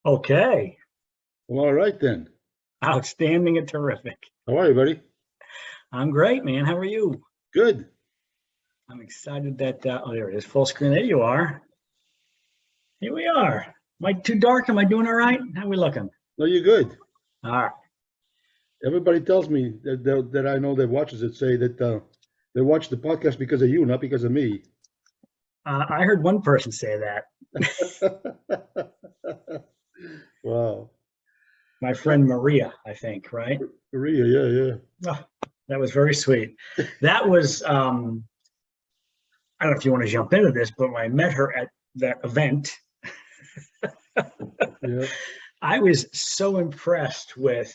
Okay. Well, all right then. Outstanding and terrific. How are you, buddy? I'm great, man. How are you? Good. I'm excited that, oh, there it is, full screen. There you are. Here we are. Am I too dark? Am I doing all right? How we looking? No, you're good. All right. Everybody tells me that I know that watches it say that they watch the podcast because of you, not because of me. I heard one person say that. Wow. My friend Maria, I think, right? Maria, yeah. Oh, that was very sweet. That was, I don't know if you want to jump into this, but when I met her at that event, Yeah. I was so impressed with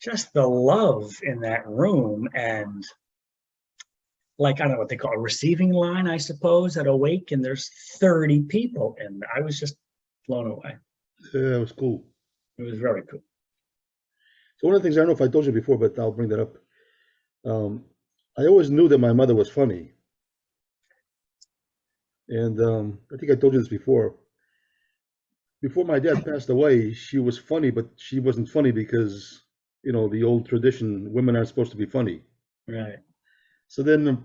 just the love in that room, and like, I don't know what they call a receiving line, I suppose, at Awake, and there's 30 people, and I was just blown away. Yeah, it was cool. It was very cool. So one of the things, I don't know if I told you before, but I'll bring that up. I always knew that my mother was funny. And I think I told you this before. Before my dad passed away, she was funny, but she wasn't funny because, you know, the old tradition, women aren't supposed to be funny. Right. So then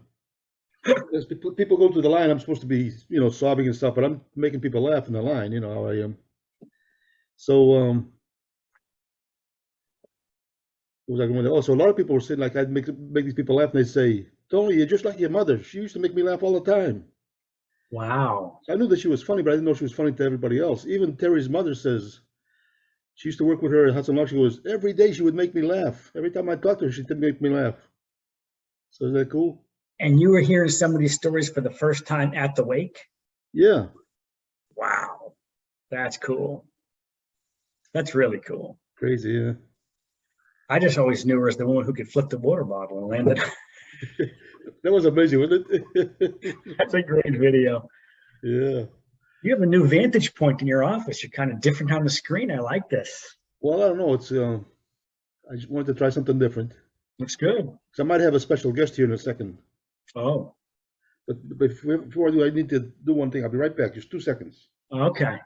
as people go through the line, I'm supposed to be, you know, sobbing and stuff, but I'm making people laugh in the line, you know how I am. So what was I going to? Oh, so a lot of people were saying, like, I'd make these people laugh, and they'd say, Tony, you're just like your mother. She used to make me laugh all the time. Wow. I knew that she was funny, but I didn't know she was funny to everybody else. Even Terry's mother says she used to work with her at Hudson Lock. She goes, every day she would make me laugh. Every time I talked to her, she did make me laugh. So is that cool? And you were hearing some of these stories for the first time at the wake? Yeah. Wow. That's cool. That's really cool. Crazy, yeah. I just always knew her as the woman who could flip the water bottle and land it. That was amazing, wasn't it? That's a great video. Yeah. You have a new vantage point in your office. You're kind of different on the screen. I like this. Well, I don't know. It's I just wanted to try something different. Looks good. So I might have a special guest here in a second. Oh. But before I do, I need to do one thing. I'll be right back. Just 2 seconds. Okay.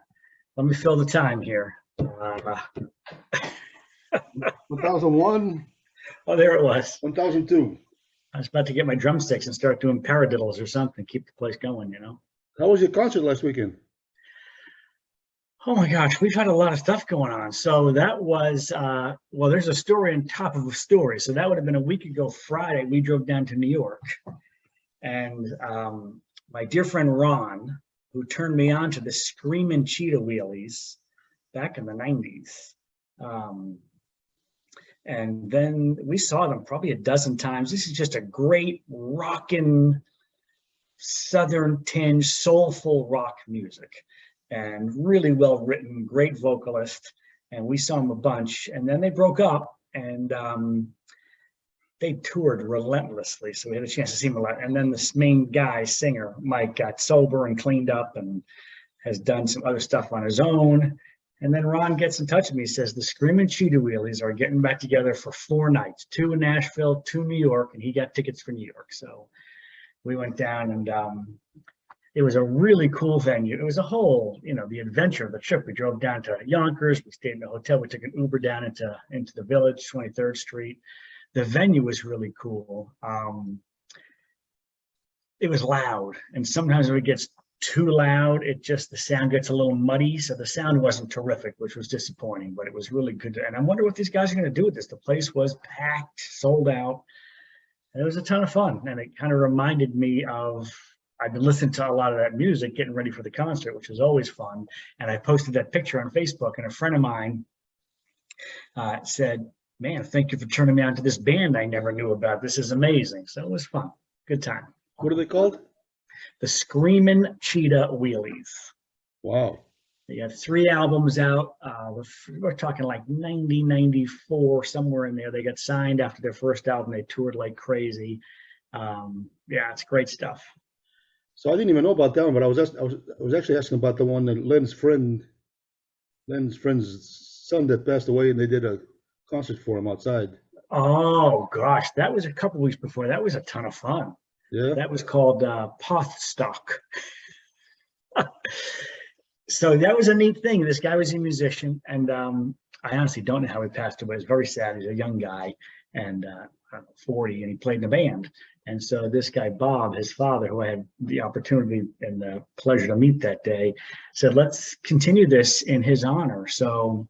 Let me fill the time here. 1001. Oh, there it was. 1002. I was about to get my drumsticks and start doing paradiddles or something, keep the place going, you know. How was your concert last weekend? Oh my gosh, we've had a lot of stuff going on. So that was, well, there's a story on top of a story. So that would have been a week ago Friday. We drove down to New York. And my dear friend Ron, who turned me on to the Screamin' Cheetah wheelies back in the 90s. And then we saw them probably a dozen times. This is just a great rockin', southern tinge, soulful rock music, and really well written, great vocalist. And we saw them a bunch, and then they broke up, and they toured relentlessly. So we had a chance to see them a lot. And then this main guy, singer, Mike, got sober and cleaned up and has done some other stuff on his own. And then Ron gets in touch with me. He says the Screamin' Cheetah Wheelies are getting back together for 4 nights, 2 in Nashville, 2 in New York, and he got tickets for New York. So we went down, and it was a really cool venue. It was a whole, you know, the adventure of the trip. We drove down to Yonkers. We stayed in a hotel. We took an Uber down into the Village, 23rd Street. The venue was really cool. It was loud, and sometimes when it gets too loud, the sound gets a little muddy. So the sound wasn't terrific, which was disappointing, but it was really good. And I wonder what these guys are going to do with this. The place was packed, sold out, and it was a ton of fun. And it kind of reminded me of, I've been listening to a lot of that music, getting ready for the concert, which was always fun. And I posted that picture on Facebook, and a friend of mine said, man, thank you for turning me on to this band I never knew about. This is amazing. So it was fun. Good time. What are they called? The Screamin' Cheetah Wheelies. Wow. They got 3 albums out. We're talking like 90, 94, somewhere in there. They got signed after their first album. They toured like crazy. Yeah, it's great stuff. So I didn't even know about that one, but I was actually asking about the one that Len's friend's son that passed away, and they did a concert for him outside. Oh gosh, that was a couple weeks before. That was a ton of fun. Yeah. That was called Pothstock. So that was a neat thing. This guy was a musician, and I honestly don't know how he passed away. It's very sad. He's a young guy, and 40, and he played in a band. And so this guy, Bob, his father, who I had the opportunity and the pleasure to meet that day, said, let's continue this in his honor. So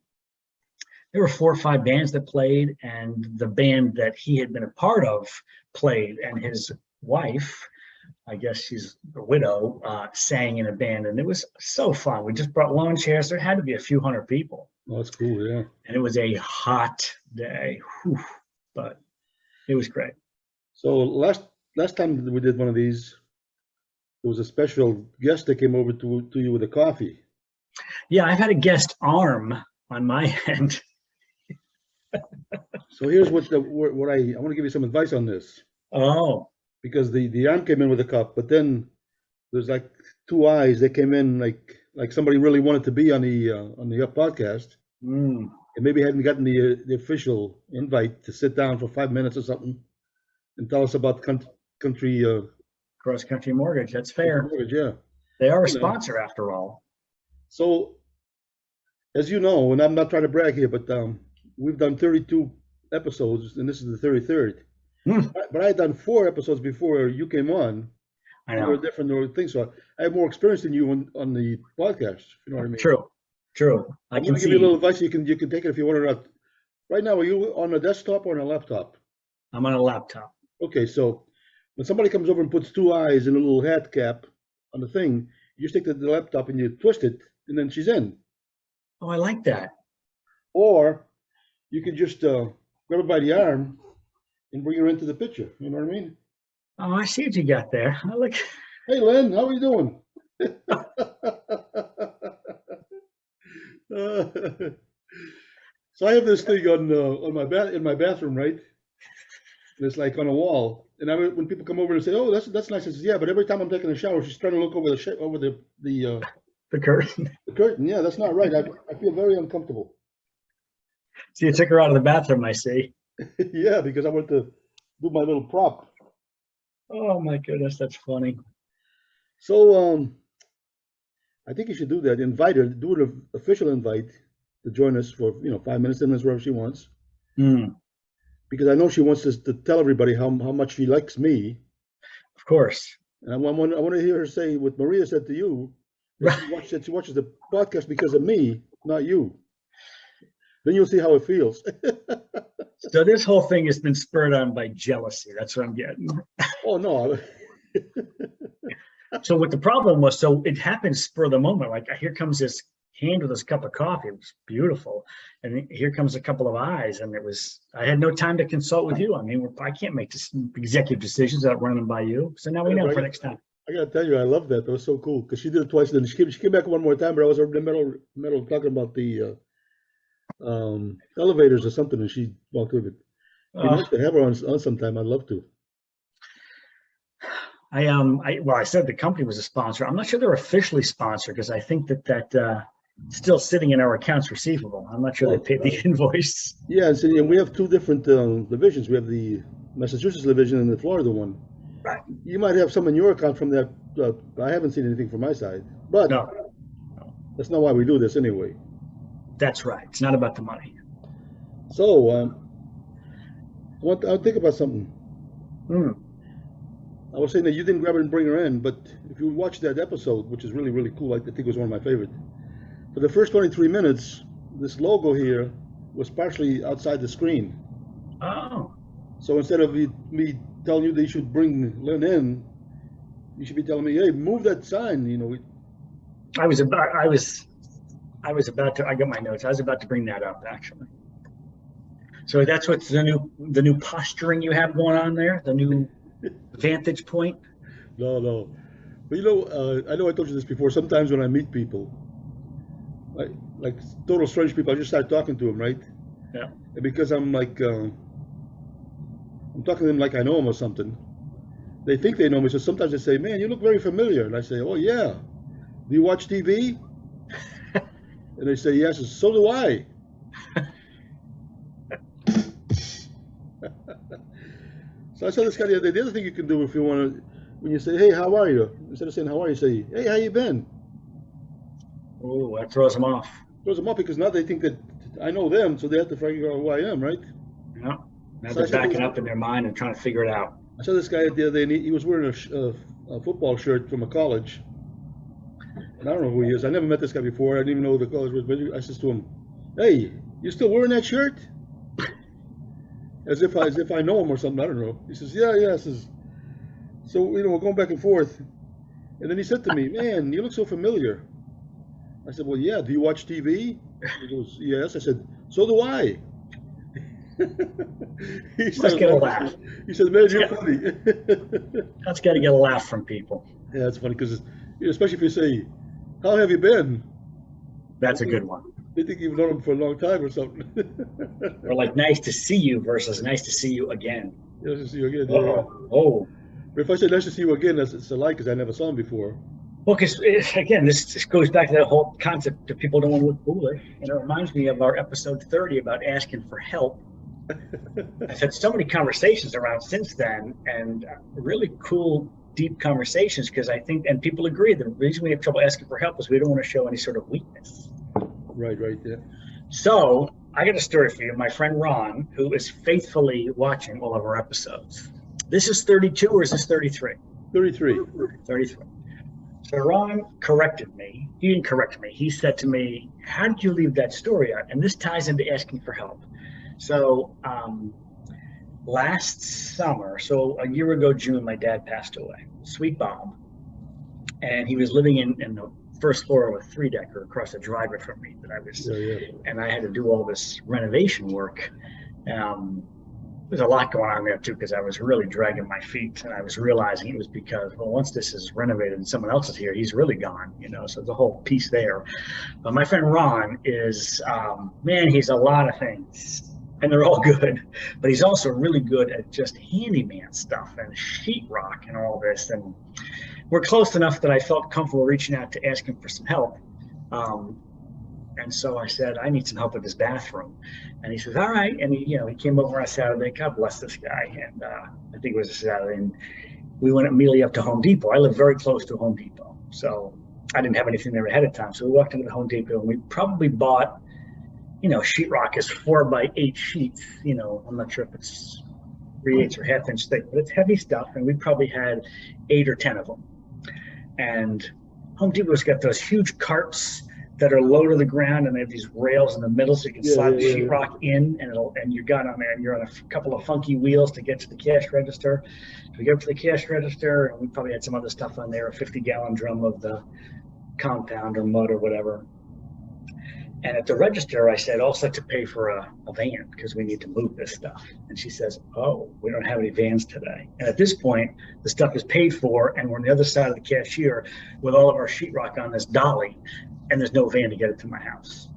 there were 4 or 5 bands that played, and the band that he had been a part of played, and his wife, I guess she's a widow, sang in a band, and it was so fun. We just brought lawn chairs. There had to be a few hundred people. Oh, that's cool. Yeah. And it was a hot day. Whew, but it was great. So last time we did one of these, there was a special guest that came over to you with a coffee. Yeah, I've had a guest arm on my end. So here's what I want to give you some advice on this. Oh. Because the arm came in with a cup, but then there's like 2 eyes that came in like somebody really wanted to be on the Up podcast, and maybe hadn't gotten the official invite to sit down for 5 minutes or something and tell us about country Cross Country Mortgage. That's fair. Mortgage, yeah. They are a sponsor after all. So, as you know, and I'm not trying to brag here, but we've done 32 episodes, and this is the 33rd. But I had done 4 episodes before you came on. I know. There were different things, so I have more experience than you on the podcast. If you know what I mean? True. I'm going to give you a little advice. You can take it if you want or not. Right now, are you on a desktop or on a laptop? I'm on a laptop. Okay, so when somebody comes over and puts 2 eyes and a little hat cap on the thing, you just take the laptop and you twist it, and then she's in. Oh, I like that. Or you can just grab her by the arm and bring her into the picture. You know what I mean? Oh, I see what you got there. I like. Hey, Len, how are you doing? So I have this thing on in my bathroom, right? And it's like on a wall. And when people come over and say, "Oh, that's nice," I says, "Yeah," but every time I'm taking a shower, she's trying to look over the curtain. The curtain. Yeah, that's not right. I feel very uncomfortable. So you took her out of the bathroom, I see. Yeah, because I went to do my little prop. Oh my goodness, that's funny. So I think you should do that. Invite her, do an official invite to join us for 5 minutes, 10 minutes, wherever she wants. Because I know she wants us to tell everybody how much she likes me. Of course. And I want to hear her say what Maria said to you. That she watches the podcast because of me, not you. Then you'll see how it feels. So this whole thing has been spurred on by jealousy. That's what I'm getting. Oh, no. So what the problem was, so it happened spur of the moment. Like, here comes this hand with this cup of coffee. It was beautiful. And here comes a couple of eyes. And I had no time to consult with you. I mean, I can't make executive decisions without running them by you. So now we know for next time. I got to tell you, I love that. That was so cool. Because she did it twice. Then she came back one more time, but I was in the middle talking about the elevators or something, and she walked with it. It'd be nice to have her on sometime. I'd love to. I said the company was a sponsor. I'm not sure they're officially sponsored because I think that still sitting in our accounts receivable. I'm not sure they paid the invoice. Yeah, and we have 2 different divisions. We have the Massachusetts division and the Florida one. Right. You might have some in your account from that. I haven't seen anything from my side, but no. That's not why we do this anyway. That's right. It's not about the money. So I'll think about something. I was saying that you didn't grab her and bring her in, but if you watch that episode, which is really, really cool, I think it was one of my favorite. For the first 23 minutes, this logo here was partially outside the screen. Oh. So instead of me telling you that you should bring Lynn in, you should be telling me, "Hey, move that sign." I was about to. I got my notes. I was about to bring that up actually. So that's what's the new posturing you have going on there. The new vantage point. No. But I know I told you this before. Sometimes when I meet people, like total strange people, I just start talking to them, right? Yeah. And because I'm like, I'm talking to them like I know them or something. They think they know me, so sometimes they say, "Man, you look very familiar," and I say, "Oh yeah, do you watch TV?" And they say, "Yes." So do I. So I saw this guy the other day. The other thing you can do if you want to, when you say, "Hey, how are you?" Instead of saying "How are you," say, "Hey, how you been?" Ooh, that throws them off. Throws them up because now they think that I know them, so they have to figure out who I am, right? Yeah. Now So I they're said backing this- up in their mind and trying to figure it out. I saw this guy the other day, and he was wearing a football shirt from a college. And I don't know who he is. I never met this guy before. I didn't even know who the college was. But I says to him, "Hey, you still wearing that shirt?" As if I know him or something. I don't know. He says, "Yeah, yeah." I says, so we're going back and forth. And then he said to me, "Man, you look so familiar." I said, "Well, yeah. Do you watch TV?" He goes, "Yes." I said, "So do I." Let's get a laugh. He said, "Man, you're funny." That's got to get a laugh from people. Yeah, it's funny because, especially if you say, "How have you been?" That's a good one. They think you've known them for a long time or something. Or like nice to see you versus nice to see you again. Nice to see you again. Oh. But if I say nice to see you again, it's a lie because I never saw him before. Well, because again, this goes back to that whole concept of people don't want to look foolish. And it reminds me of our episode 30 about asking for help. I've had so many conversations around since then, and really cool, deep conversations, because I think, and people agree, the reason we have trouble asking for help is we don't want to show any sort of weakness. Right, yeah. So I got a story for you. My friend Ron, who is faithfully watching all of our episodes. This is 32 or is this 33? 33. 33. So Ron corrected me. He didn't correct me. He said to me, "How did you leave that story out?" And this ties into asking for help. So last summer, so a year ago June, my dad passed away, Sweet Bob. And he was living in the first floor of a 3-decker across the driveway from me that I was, and I had to do all this renovation work. There's a lot going on there too, because I was really dragging my feet, and I was realizing it was because, well, once this is renovated and someone else is here, he's really gone, so the whole piece there. But my friend Ron is, man, he's a lot of things, and they're all good, but he's also really good at just handyman stuff and sheetrock and all this. And we're close enough that I felt comfortable reaching out to ask him for some help. And so I said, "I need some help with this bathroom." And he says, "All right." And he came over on a Saturday. God bless this guy. And I think it was a Saturday. And we went immediately up to Home Depot. I live very close to Home Depot, so I didn't have anything there ahead of time. So we walked into the Home Depot, and we probably bought, sheetrock is 4x8 sheets. I'm not sure if it's 3/8 or ½ inch thick, but it's heavy stuff. And we probably had 8 or 10 of them. And Home Depot's got those huge carts that are low to the ground, and they have these rails in the middle, so you can slide the sheetrock in, and you got on there, and you're on a couple of funky wheels to get to the cash register. So we get up to the cash register, and we probably had some other stuff on there, a 50-gallon drum of the compound or mud or whatever. And at the register, I said, "All set to pay for a van because we need to move this stuff." And she says, "Oh, we don't have any vans today." And at this point, the stuff is paid for, and we're on the other side of the cashier with all of our sheetrock on this dolly, and there's no van to get it to my house.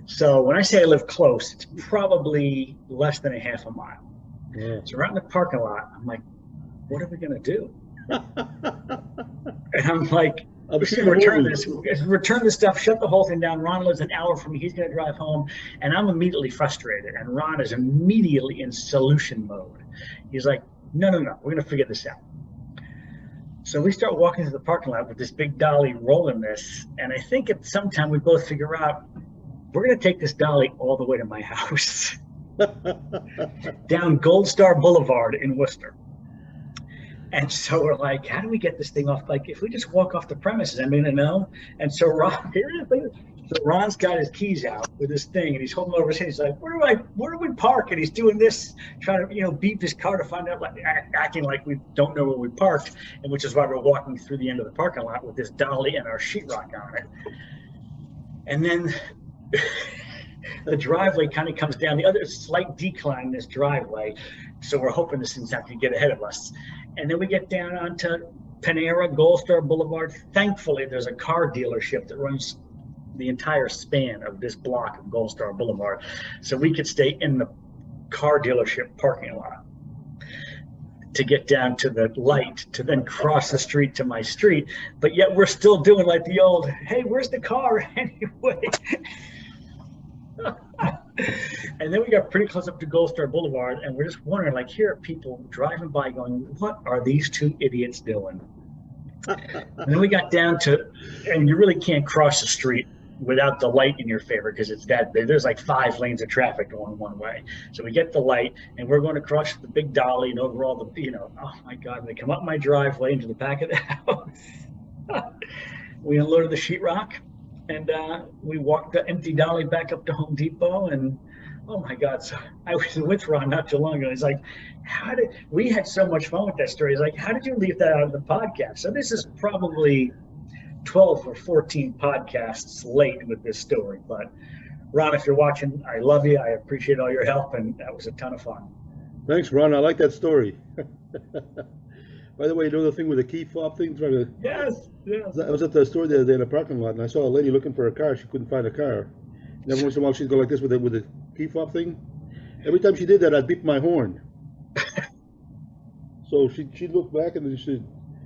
So when I say I live close, it's probably less than a half a mile. Yeah. So right in the parking lot, I'm like, "What are we going to do?" And I'm like, "We're going to return this stuff, shut the whole thing down. Ron lives an hour from me. He's going to drive home." And I'm immediately frustrated. And Ron is immediately in solution mode. He's like, no, we're going to figure this out. So we start walking through the parking lot with this big dolly rolling this. And I think at some time we both figure out, we're going to take this dolly all the way to my house. Down Gold Star Boulevard in Worcester. And so we're like, how do we get this thing off? Like, if we just walk off the premises, I'm going to know. And so Ron's got his keys out with this thing, and he's holding over his head. He's like, where do we park? And he's doing this, trying to, beep his car to find out, acting like we don't know where we parked, and which is why we're walking through the end of the parking lot with this dolly and our sheetrock on it. And then the driveway kind of comes down, the other slight decline in this driveway. So we're hoping this thing's not going to get ahead of us. And then we get down onto Panera, Gold Star Boulevard. Thankfully, there's a car dealership that runs the entire span of this block of Gold Star Boulevard. So we could stay in the car dealership parking lot to get down to the light, to then cross the street to my street. But yet we're still doing like the old, "Hey, where's the car?" Anyway. And then we got pretty close up to Gold Star Boulevard, and we're just wondering, like, here are people driving by going, what are these two idiots doing? And then we got down to, and you really can't cross the street without the light in your favor because it's that big. There's like 5 lanes of traffic going one way. So we get the light, and we're going to cross the big dolly and over all the, oh my God, they come up my driveway into the back of the house. We unloaded the sheetrock, and we walked the empty dolly back up to Home Depot, and oh my God. So I was with Ron not too long ago. He's like, we had so much fun with that story. He's like, how did you leave that out of the podcast? So this is probably 12 or 14 podcasts late with this story. But Ron, if you're watching, I love you. I appreciate all your help, and that was a ton of fun. Thanks, Ron. I like that story. By the way, you know the thing with the key fob thing? Yes. I was at the store the other day in a parking lot, and I saw a lady looking for a car. She couldn't find a car. And every once in a while, she'd go like this with the key fob thing. Every time she did that, I'd beep my horn. So she'd look back, and she,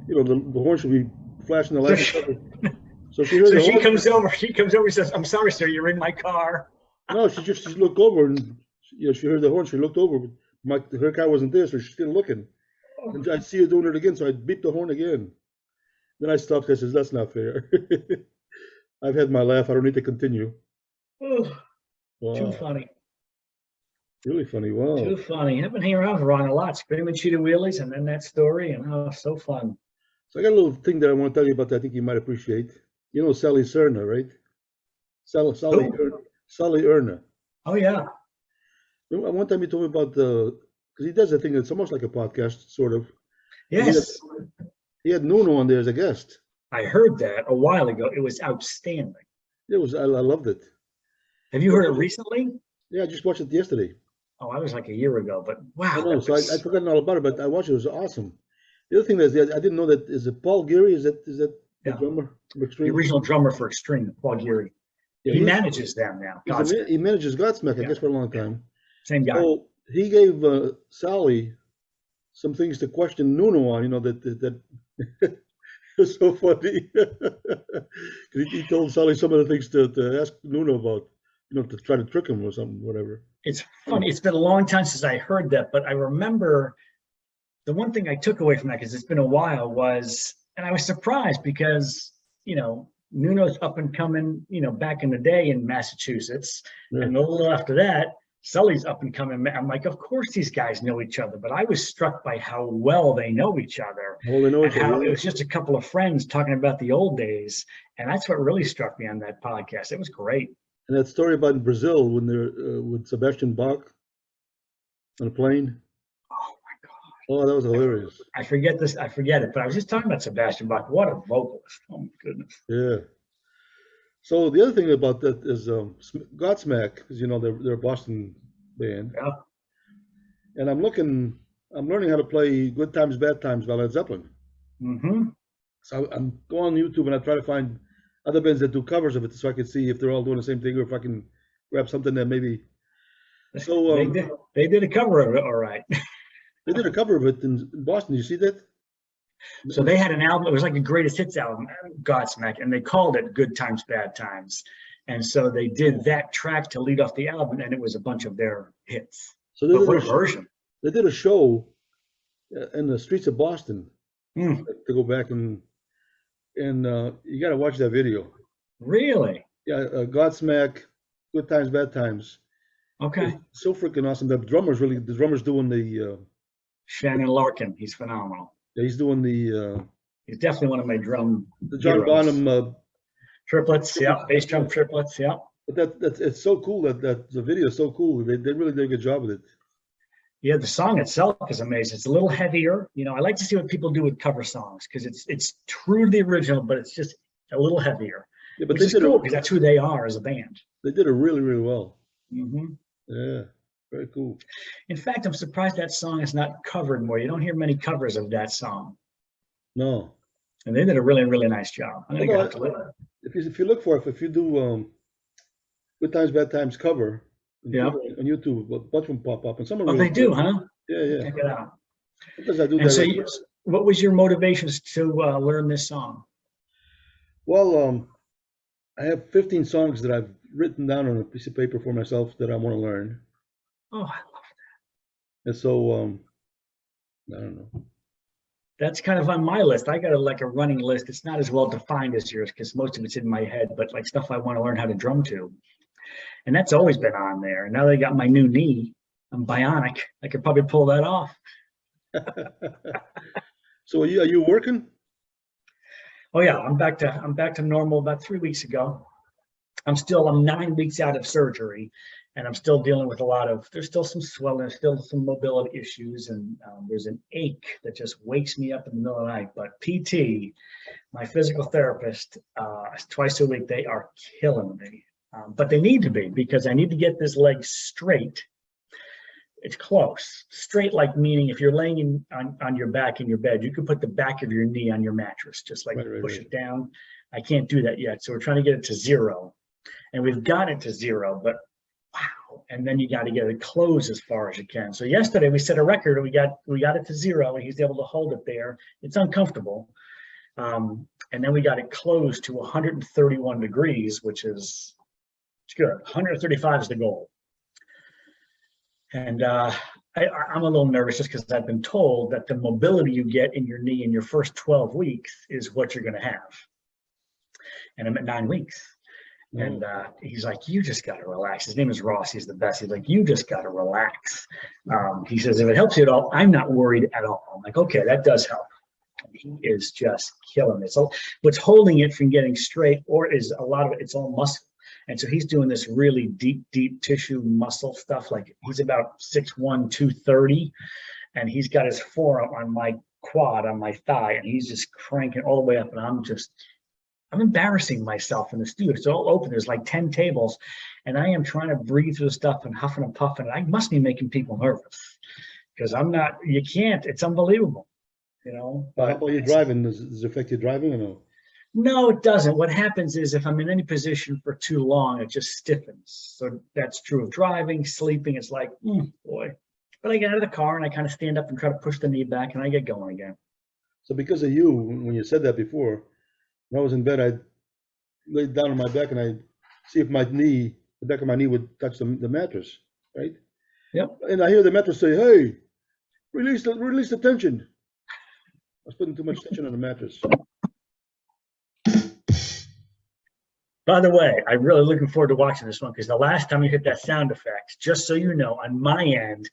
the horn should be flashing the lights. So she heard so she comes over. She comes over and says, "I'm sorry, sir, you're in my car." No, she looked over, and she heard the horn. She looked over. Her car wasn't there, so she's still looking. And I see her doing it again, so I beeped the horn again. Then I stopped. I says, "That's not fair." I've had my laugh. I don't need to continue. Wow. Too funny. Really funny. Wow. Too funny. I've been hanging around with Ron a lot, screaming cheetah wheelies, and then that story, and so fun. So I got a little thing that I want to tell you about that I think you might appreciate. You know Sally Serna, right? Sally Erna. Oh, yeah. One time he told me about because he does a thing that's almost like a podcast, sort of. Yes. He had Nuno on there as a guest. I heard that a while ago. It was outstanding. I loved it. Have you heard it recently? Yeah, I just watched it yesterday. Oh, I was like a year ago, but wow. I know, so I forgot all about it, but I watched it. It was awesome. The other thing is, I didn't know that, is it Paul Geary? Is that the drummer from Extreme? The original drummer for Extreme, Paul Geary. Yeah, he manages them now. He manages Godsmack, I guess, for a long time. Same guy. So he gave Sally some things to question Nuno on, that it was so funny. Because he told Sally some of the things to ask Nuno about, to try to trick him or something, whatever. It's funny. It's been a long time since I heard that, but I remember the one thing I took away from that, because it's been a while, was, and I was surprised because, Nuno's up and coming, back in the day in Massachusetts. Yeah. And a little after that, Sully's up and coming. I'm like, of course these guys know each other, but I was struck by how well they know each other. Well, they know each other. It was just a couple of friends talking about the old days. And that's what really struck me on that podcast. It was great. And that story about Brazil when they're with Sebastian Bach on a plane. Oh my God. Oh, that was hilarious. I forget it, but I was just talking about Sebastian Bach. What a vocalist. Oh my goodness. Yeah. So the other thing about that is Godsmack, because they're a Boston band. Yeah. And I'm learning how to play Good Times, Bad Times by Led Zeppelin. Mm-hmm. So I'm going on YouTube and I try to find other bands that do covers of it, so I can see if they're all doing the same thing, or if I can grab something that maybe. So they did a cover of it, all right. They did a cover of it in Boston. You see that? So they had an album. It was like a greatest hits album, Godsmack, and they called it Good Times, Bad Times. And so they did that track to lead off the album, and it was a bunch of their hits. So they what a version! They did a show in the streets of Boston to go back and you got to watch that video. Really? Yeah, Godsmack, Good Times, Bad Times. Okay. It's so freaking awesome. The drummer's doing the. Shannon Larkin, he's phenomenal. Yeah, he's doing the. He's definitely one of my drum. The John Bonham. Triplets, yeah, bass drum triplets, yeah. But it's so cool that the video is so cool. They really did a good job with it. Yeah, the song itself is amazing. It's a little heavier. I like to see what people do with cover songs because it's true to the original, but it's just a little heavier. Yeah, but which is cool because that's who they are as a band. They did it really, really well. Mm-hmm. Yeah, very cool. In fact, I'm surprised that song is not covered more. You don't hear many covers of that song. No. And they did a really, really nice job. I'm gonna go if you look for it, if you do Good Times, Bad Times cover. Yeah. On YouTube, a bunch of them pop up, and some of them. Oh, they do, huh? Yeah. Check it out. Sometimes I do and that. So, what was your motivations to learn this song? Well, I have 15 songs that I've written down on a piece of paper for myself that I want to learn. Oh, I love And so, I don't know. that's kind of on my list. I got a running list. It's not as well defined as yours because most of it's in my head, but like stuff I want to learn how to drum to. And that's always been on there. Now that I got my new knee, I'm bionic. I could probably pull that off. So are you working? Oh yeah, I'm back to normal about 3 weeks ago. I'm 9 weeks out of surgery, and I'm still dealing with there's still some swelling, there's still some mobility issues, and there's an ache that just wakes me up in the middle of the night. But PT, my physical therapist, twice a week, they are killing me. But they need to be, because I need to get this leg straight. It's close. Straight, like meaning if you're laying on your back in your bed, you could put the back of your knee on your mattress, just like push it down. I can't do that yet. So we're trying to get it to 0. And we've got it to 0, but wow. And then you got to get it closed as far as you can. So yesterday we set a record, and we got it to 0, and he's able to hold it there. It's uncomfortable. And then we got it closed to 131 degrees, which is it's good. 135 is the goal. And I'm a little nervous just because I've been told that the mobility you get in your knee in your first 12 weeks is what you're going to have. And I'm at 9 weeks. And he's like, you just got to relax. His name is Ross. He's the best. He's like, you just got to relax. He says, if it helps you at all, I'm not worried at all. I'm like, okay, that does help. And he is just killing it. So what's holding it from getting straight, or is a lot of it, it's all muscle. And so he's doing this really deep tissue muscle stuff. Like he's about 6'1", 230, and he's got his forearm on my quad, on my thigh, and he's just cranking all the way up. And I'm embarrassing myself in the studio. It's all open. There's like 10 tables, and I am trying to breathe through the stuff and huffing and puffing. I must be making people nervous because I'm not. You can't. It's unbelievable, you know. But how about you driving? Does it affect your driving or no? No, it doesn't. What happens is if I'm in any position for too long, it just stiffens. So that's true of driving, sleeping. It's like, boy. But I get out of the car and I kind of stand up and try to push the knee back, and I get going again. So because of you, when you said that before, when I was in bed, I laid down on my back and I see if the back of my knee would touch the mattress, right? Yep. And I hear the mattress say, "Hey, release the tension." I was putting too much tension on the mattress. By the way, I'm really looking forward to watching this one because the last time you hit that sound effect, just so you know, on my end,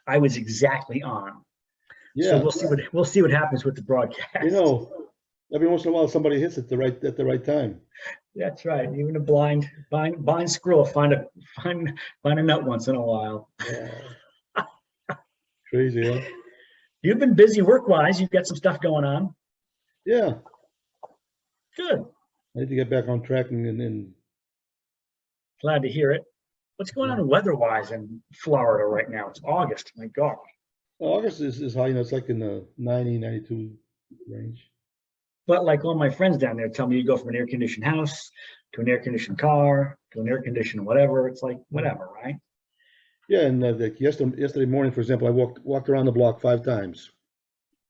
I was exactly on. Yeah. So we'll see what happens with the broadcast. You know, every once in a while somebody hits it at the right time. That's right. Even a blind squirrel find a nut once in a while. Yeah. Crazy, huh? You've been busy work-wise. You've got some stuff going on. Yeah. Good. I need to get back on track and Glad to hear it. What's going on weather-wise in Florida right now? It's August. My God. August is high, you know, it's like in the 90, 92 range. But like all my friends down there tell me, you go from an air-conditioned house to an air-conditioned car to an air-conditioned whatever. It's like whatever, right? Yeah, and like yesterday morning, for example, I walked around the block 5 times.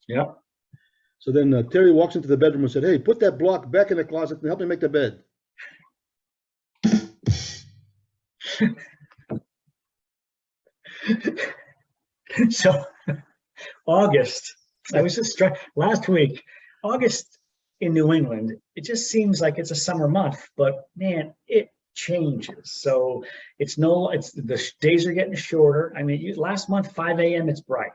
Yep. So then Terry walks into the bedroom and said, "Hey, put that block back in the closet and help me make the bed." So August, I was just struck last week, August in New England, it just seems like it's a summer month, but man, it changes. So the days are getting shorter. I mean, last month, 5 a.m., it's bright.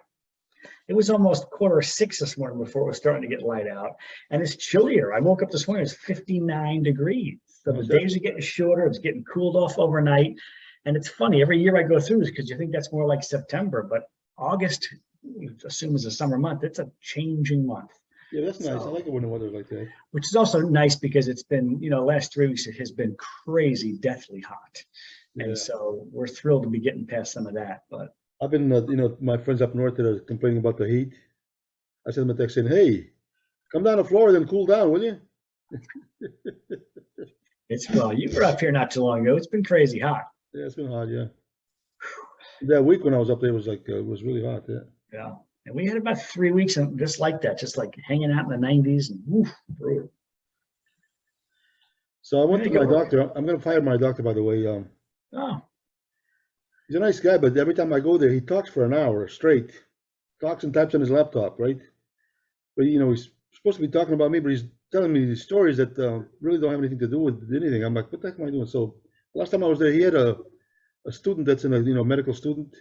It was almost 5:45 this morning before it was starting to get light out. And it's chillier. I woke up this morning, it's 59 degrees. So the days are getting shorter. It's getting cooled off overnight. And it's funny, every year I go through this because you think that's more like September, but August, assume is a summer month. It's a changing month. Yeah, that's nice. I like it when the weather's like that. Which is also nice because it's been, last 3 weeks it has been crazy, deathly hot. Yeah. And so we're thrilled to be getting past some of that. But I've been, my friends up north that are complaining about the heat. I sent them a text saying, "Hey, come down to Florida and cool down, will you?" well, you were up here not too long ago. It's been crazy hot. Yeah, it's been hot, yeah. That week when I was up there, it was like, it was really hot, yeah. Yeah. And we had about 3 weeks just like that, just like hanging out in the 90s and brutal. So I went There to you my go. doctor. I'm going to fire my doctor, by the way. Oh, He's a nice guy, but every time I go there, he talks for an hour straight. Talks and types on his laptop, right? But he's supposed to be talking about me, but he's telling me these stories that really don't have anything to do with anything. I'm like, what the heck am I doing? So last time I was there, he had a student that's in a medical student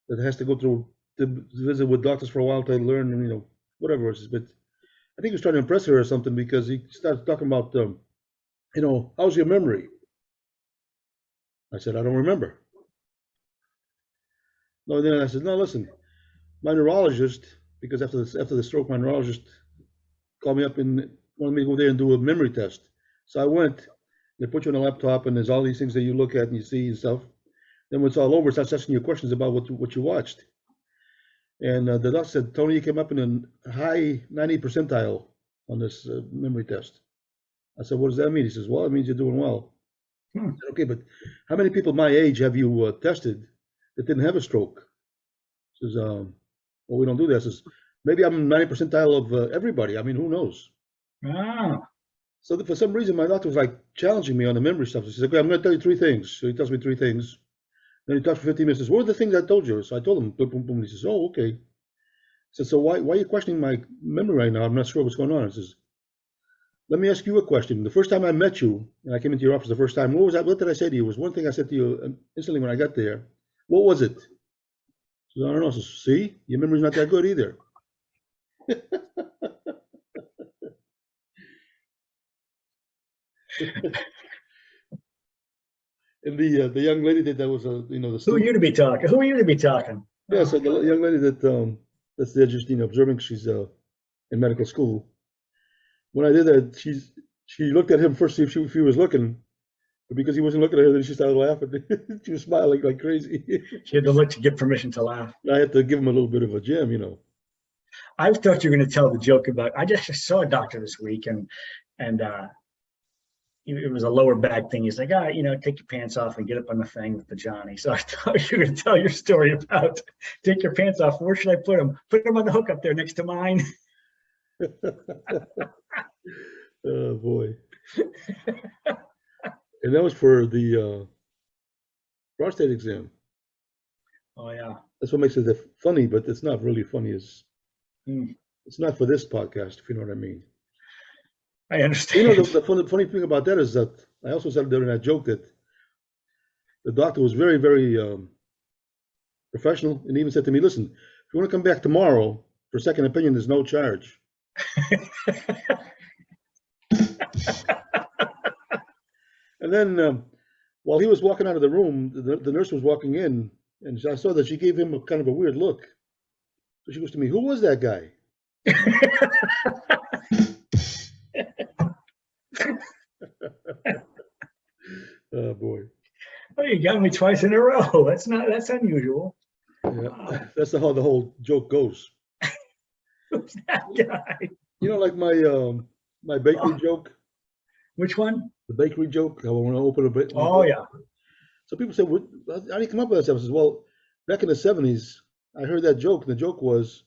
that has to go through to visit with doctors for a while to learn, whatever it is. But I think he was trying to impress her or something because he started talking about, how's your memory? I said, I don't remember. No, then I said, no, listen, my neurologist, because after the stroke, my neurologist called me up and wanted me to go there and do a memory test. So I went. They put you on a laptop, and there's all these things that you look at and you see and stuff. Then when it's all over, it starts asking you questions about what you watched. And the doctor said, Tony, you came up in a high 90 percentile on this memory test. I said, what does that mean? He says, well, it means you're doing well. I said, okay, but how many people my age have you tested that didn't have a stroke? He says, well, we don't do that. He says, maybe I'm 90 percentile of everybody. I mean, who knows? ah, So for some reason, my doctor was like challenging me on the memory stuff. He says, okay, I'm going to tell you 3 things. So he tells me 3 things. Then he talks for 15 minutes. Says, what are the things I told you? So I told him, boom, boom, boom. He says, oh, okay. I said, so why are you questioning my memory right now? I'm not sure what's going on. He says, let me ask you a question. The first time I met you, and I came into your office the first time, what did I say to you? It was one thing I said to you instantly when I got there. What was it? He says, I don't know. I says, see, your memory's not that good either. And the young lady that was the who are student. you to be talking? Who are you to be talking? Yeah, so the young lady that's there just observing, she's in medical school. When I did that, she looked at him first to see if he was looking, but because he wasn't looking at her, then she started laughing. She was smiling like crazy. She had to look to get permission to laugh. I had to give him a little bit of a jam. I thought you were going to tell the joke about. I just saw a doctor this week, and it was a lower back thing. He's like, take your pants off and get up on the thing with the Johnny. So I thought you were going to tell your story about take your pants off. Where should I put them? Put them on the hook up there next to mine. Oh boy. And that was for the prostate exam. Oh yeah. That's what makes it funny, but it's not really funny. Mm, It's not for this podcast, if you know what I mean. I understand. The funny thing about that is that I also said during that joke that the doctor was very, very professional and even said to me, listen, if you want to come back tomorrow for a second opinion, there's no charge. And then while he was walking out of the room, the nurse was walking in, and I saw that she gave him a kind of a weird look. So she goes to me, who was that guy? Oh boy. Oh, you got me twice in a row. That's unusual. Yeah, that's how the whole joke goes. Who's that guy? Like my bakery joke. Which one? The bakery joke. I want to open a bakery. Oh yeah. So people say, how do you come up with that? I says, well, back in the 70s, I heard that joke. And the joke was,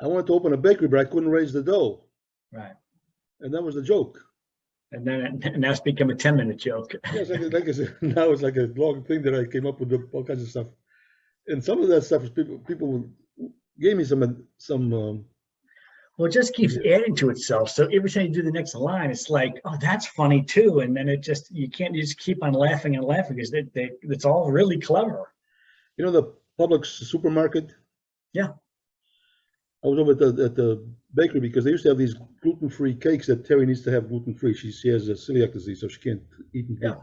I wanted to open a bakery, but I couldn't raise the dough. Right. And that was the joke. And now it's become a 10-minute joke. Yeah, like I said, now it's like a long thing that I came up with all kinds of stuff. And some of that stuff is people gave me some Well, it just keeps adding to itself. So every time you do the next line, it's like, oh, that's funny too. And then you just keep on laughing and laughing because it's all really clever. The Publix supermarket? Yeah. I was over at the bakery because they used to have these gluten-free cakes that Terry needs to have gluten-free. She has a celiac disease, so she can't eat and drink. Yeah.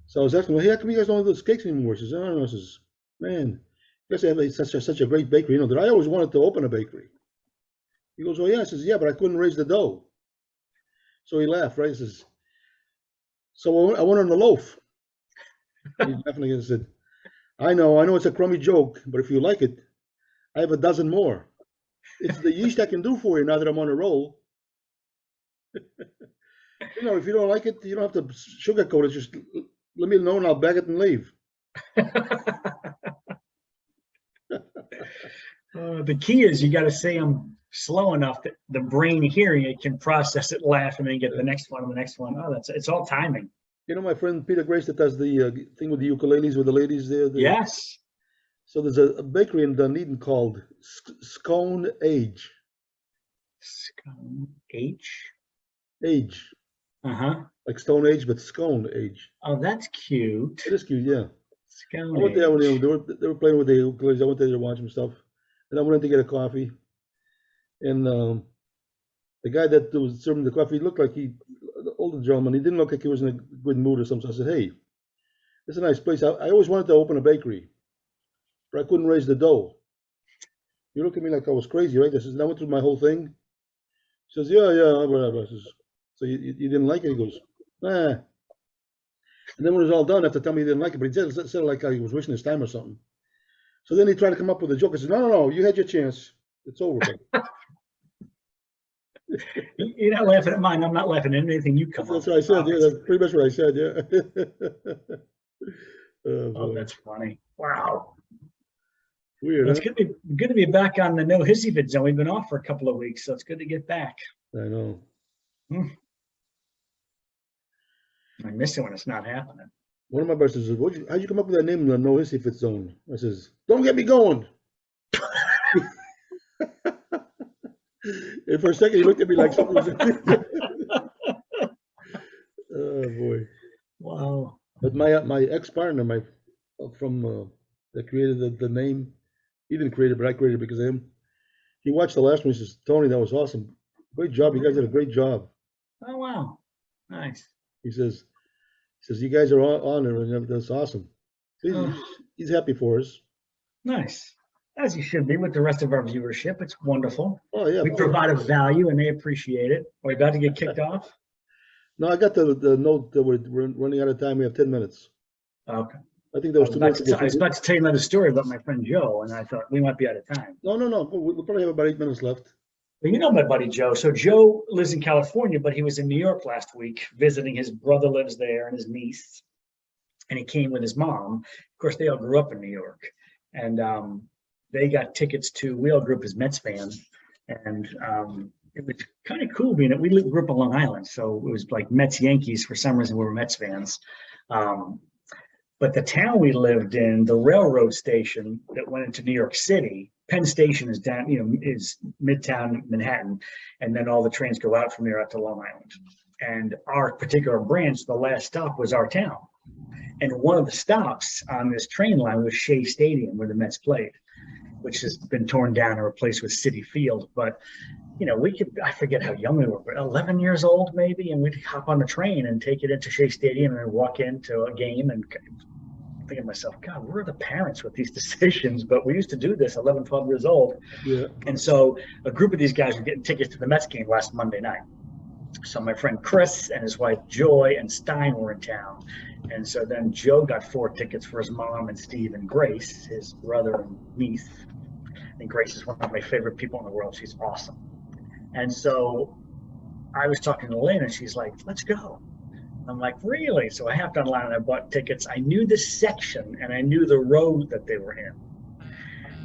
So I was asking, well, hey, how come you guys don't have those cakes anymore? She says, I don't know. I says, man, you guys have such a great bakery. That I always wanted to open a bakery. He goes, oh yeah. I says, yeah, but I couldn't raise the dough. So he laughed, right? He says, so I went on a loaf. He definitely said, I know it's a crummy joke, but if you like it, I have a dozen more. It's the yeast I can do for you now that I'm on a roll. If you don't like it, you don't have to sugarcoat it. Just let me know and I'll bag it and leave. The key is you got to say them slow enough that the brain hearing it can process it, laugh, and then get the next one and the next one. Oh, it's all timing. You know my friend Peter Grace that does the thing with the ukuleles with the ladies there? Yes. So there's a bakery in Dunedin called Scone Age. Scone H? Age. Uh-huh. Like Stone Age, but Scone Age. Oh, that's cute. It is cute, yeah. Scone I went there when Age. they were playing with the ukuleles. I went there to watch them stuff. And I went in to get a coffee. And the guy that was serving the coffee looked like the older gentleman. He didn't look like he was in a good mood or something. So I said, hey, it's a nice place. I always wanted to open a bakery, but I couldn't raise the dough. You look at me like I was crazy, right? I said, I went through my whole thing. He says, yeah, whatever. I says, so you didn't like it? He goes, nah. And then when it was all done, after telling me he didn't like it, but he said like he was wasting his time or something. So then he tried to come up with a joke. I said, no, you had your chance. It's over. You're not laughing at mine. I'm not laughing at anything you come up with. That's what I said. Yeah, that's pretty much what I said. Yeah. Oh, that's funny. Wow. Weird. Well, it's good to be back on the No Hissy Vid Zone. We've been off for a couple of weeks, so it's good to get back. I know. I miss it when it's not happening. One of my brothers says, how'd you come up with that name, the No Hissy Fit Zone? I says, don't get me going. And for a second, he looked at me like something was. Oh boy! Wow. But my ex-partner, that created the name, he didn't create it, but I created it because of him. He watched the last one. He says, "Tony, that was awesome. Great job. You guys did a great job." Oh wow, nice. He says, you guys are on it, and that's awesome. He's happy for us. Nice. As you should be with the rest of our viewership. It's wonderful. Oh yeah. We provide a value and they appreciate it. Are we about to get kicked off? No, I got the note that we're running out of time. We have 10 minutes. Okay. I think that was 2 minutes. I was about to tell you another story about my friend Joe, and I thought we might be out of time. No. We'll probably have about 8 minutes left. Well, you know my buddy Joe. So Joe lives in California, but he was in New York last week visiting. His brother lives there and his niece. And he came with his mom. Of course, they all grew up in New York. And they got tickets to, we all grew up as Mets fans. And it was kind of cool being that we grew up on Long Island. So it was like Mets Yankees. For some reason, we were Mets fans. But the town we lived in, the railroad station that went into New York City, Penn Station is down, is Midtown Manhattan. And then all the trains go out from there out to Long Island. And our particular branch, the last stop was our town. And one of the stops on this train line was Shea Stadium, where the Mets played, which has been torn down and replaced with Citi Field. But, I forget how young we were, but 11 years old maybe, and we'd hop on the train and take it into Shea Stadium and walk into a game and think to myself, God, where are the parents with these decisions? But we used to do this 11, 12 years old. Yeah. And so a group of these guys were getting tickets to the Mets game last Monday night. So my friend Chris and his wife Joy and Stein were in town. And so then Joe got 4 tickets for his mom and Steve and Grace, his brother and niece. And Grace is one of my favorite people in the world. She's awesome. And so I was talking to Lynn and she's like, let's go. I'm like, really? So I hopped online and I bought tickets. I knew the section and I knew the row that they were in.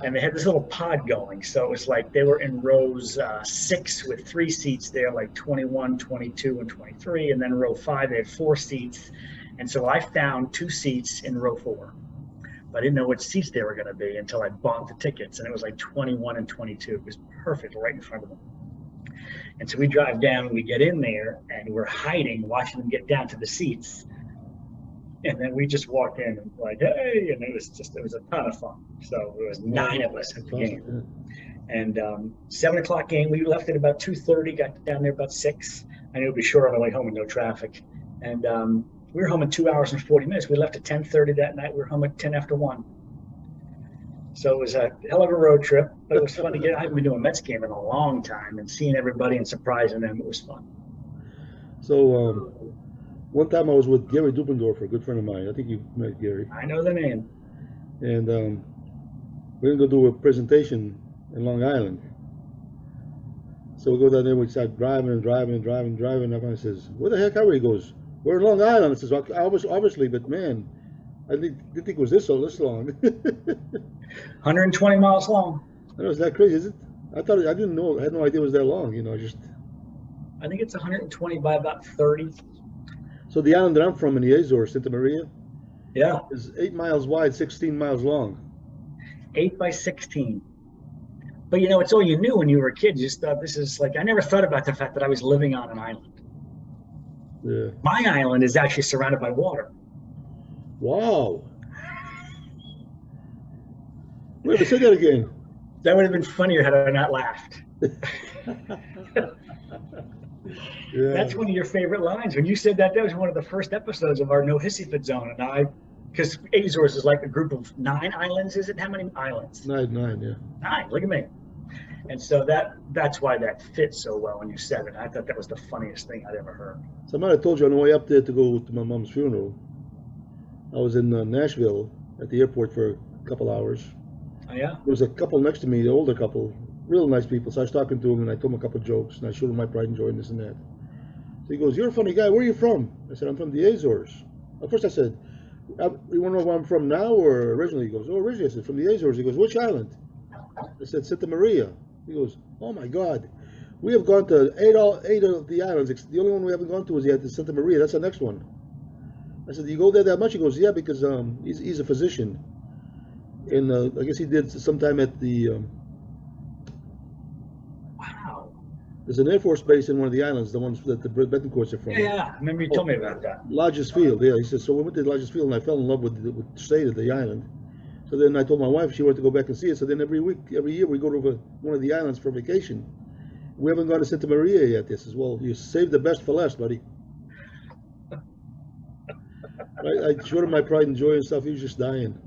And they had this little pod going. So it was like they were in rows 6 with 3 seats there, like 21, 22, and 23. And then row 5, they had 4 seats. And so I found 2 seats in row 4. But I didn't know which seats they were going to be until I bought the tickets. And it was like 21 and 22. It was perfect right in front of them. And so we drive down, we get in there, and we're hiding, watching them get down to the seats. And then we just walked in and like, hey, and it was a ton of fun. So it was 9 of us at the game. And 7 o'clock game, we left at about 2:30, got down there about 6. I knew it'd be short on the way home with no traffic. And we were home in 2 hours and 40 minutes. We left at 10:30 that night. We were home at 10 after 1. So it was a hell of a road trip, but it was fun to get. I haven't been to a Mets game in a long time, and seeing everybody and surprising them, it was fun. So one time I was with Gary Dupendorfer, a good friend of mine. I think you met Gary. I know the name. And we're going to go do a presentation in Long Island. So we go down there, we start driving. And everyone says, where the heck are we? He goes, we're in Long Island. I says, well, obviously, but man, I didn't think it was this long. 120 miles long. I know, it's that crazy, is it? I thought, I didn't know, I had no idea it was that long, you know, just. I think it's 120 by about 30. So the island that I'm from in the Azores, Santa Maria, Yeah, is 8 miles wide, 16 miles long. 8 by 16. But you know, it's all you knew when you were a kid. You just thought this is like, I never thought about the fact that I was living on an island. Yeah. My island is actually surrounded by water. Wow. Wait, say that again. That would have been funnier had I not laughed. Yeah. That's one of your favorite lines. When you said that, that was one of the first episodes of our No Hissy Fit Zone. And because Azores is like a group of 9 islands, is it? How many islands? Nine, yeah. 9, look at me. And so that's why that fits so well when you said it. I thought that was the funniest thing I'd ever heard. So I might have told you on the way up there to go to my mom's funeral. I was in Nashville at the airport for a couple hours. Oh, yeah? There was a couple next to me, the older couple, real nice people. So I was talking to him and I told him a couple of jokes and I showed him my pride and joy and this and that. So he goes, "You're a funny guy. Where are you from?" I said, "I'm from the Azores." At first I said, "You want to know where I'm from now or originally?" He goes, "Oh, originally." I said, "From the Azores." He goes, "Which island?" I said, "Santa Maria." He goes, "Oh my God. We have gone to eight of the islands. The only one we haven't gone to is yet is Santa Maria. That's the next one." I said, "Do you go there that much?" He goes, "Yeah, because he's a physician. And I guess he did sometime at the Wow. there's an Air Force base in one of the islands, the ones that the Betancourts are from. Yeah, I remember you told me about that. Lodges Field, yeah." He says, "So we went to Lodges Field and I fell in love with the state of the island. So then I told my wife she wanted to go back and see it. So then every year we go to one of the islands for vacation. We haven't gone to Santa Maria yet." He says, "Well, you saved the best for last, buddy." I showed him my pride and joy and stuff. He was just dying.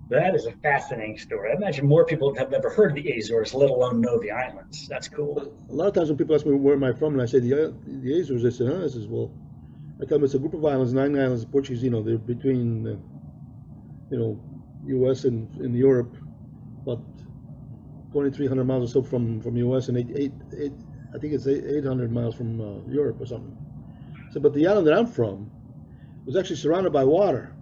That is a fascinating story. I imagine more people have never heard of the Azores, let alone know the islands. That's cool. A lot of times when people ask me where am I from, and I say the Azores, they say, "Huh?" I says, "Well," I tell them it's a group of islands, 9 islands, Portuguese. You know, they're between, U.S. and in Europe, about 2,300 miles or so from U.S. and I think it's 800 miles from Europe or something. So, but the island that I'm from was actually surrounded by water.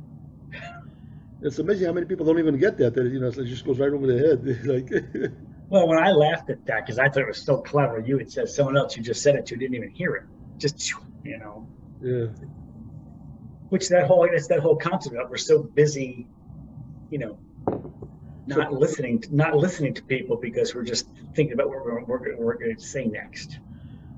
It's amazing how many people don't even get that. It just goes right over their head. Like, Well, when I laughed at that, because I thought it was so clever, you had said someone else you just said it to didn't even hear it. Just, yeah. Which that's that whole concept of we're so busy, not listening to people because we're just thinking about what we're going to say next.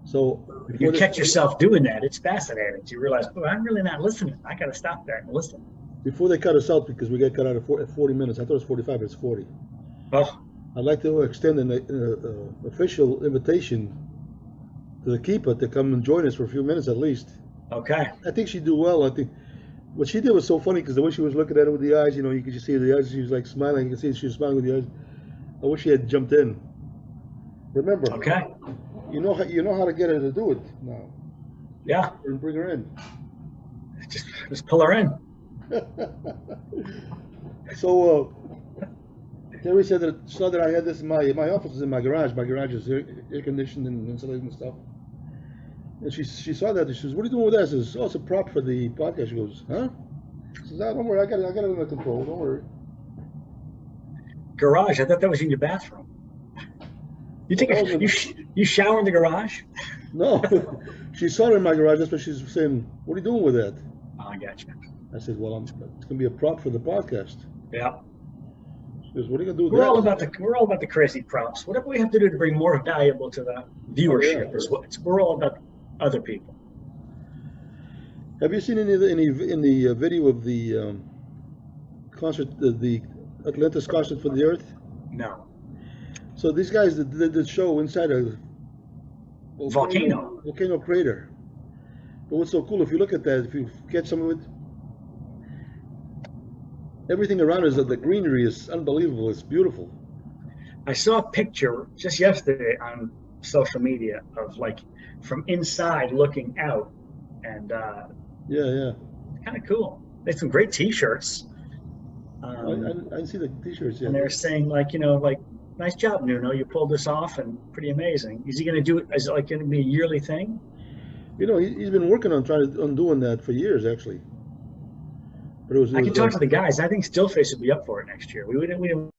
So if you catch yourself doing that, it's fascinating. You realize, oh, I'm really not listening. I got to stop that and listen. Before they cut us out, because we got cut out at 40 minutes, I thought it was 45, but it's 40. Oh. I'd like to extend an official invitation to the keeper to come and join us for a few minutes at least. Okay. I think she'd do well. I think what she did was so funny because the way she was looking at it with the eyes, you could just see the eyes. She was like smiling. You can see she was smiling with the eyes. I wish she had jumped in. Remember? Okay. You know how to get her to do it now. Yeah. And bring her in. Just pull her in. So Terry said that saw that I had this in my office is in my garage. My garage is air conditioned and insulated and stuff. And she saw that. She says, "What are you doing with that?" I says, "Oh, it's a prop for the podcast." She goes, "Huh?" She says, "Oh, don't worry, I got it under control. Don't worry." Garage? I thought that was in your bathroom. You take you shower in the garage? No, she saw it in my garage. That's what she's saying. "What are you doing with that?" Oh, I got you. I said, "Well, it's going to be a prop for the podcast." Yeah. She goes, "What are you going to do with We're that?" We're all about the crazy props. Whatever we have to do to bring more valuable to the viewership is what we're all about. Other people. Have you seen any in the video of the concert, the Atlantis concert for the Earth? No. So these guys did the show inside a volcano crater. But what's so cool, if you look at that, if you get some of it, everything around is the greenery is unbelievable. It's beautiful. I saw a picture just yesterday on social media of like from inside looking out, and yeah, kind of cool. They had some great T-shirts. I didn't see the T-shirts yet. And they're saying like nice job, Nuno. You pulled this off, and pretty amazing. Is he going to do it? Is it like going to be a yearly thing? He's been working on doing that for years actually. But I can talk to the guys. I think Stillface would be up for it next year. We didn't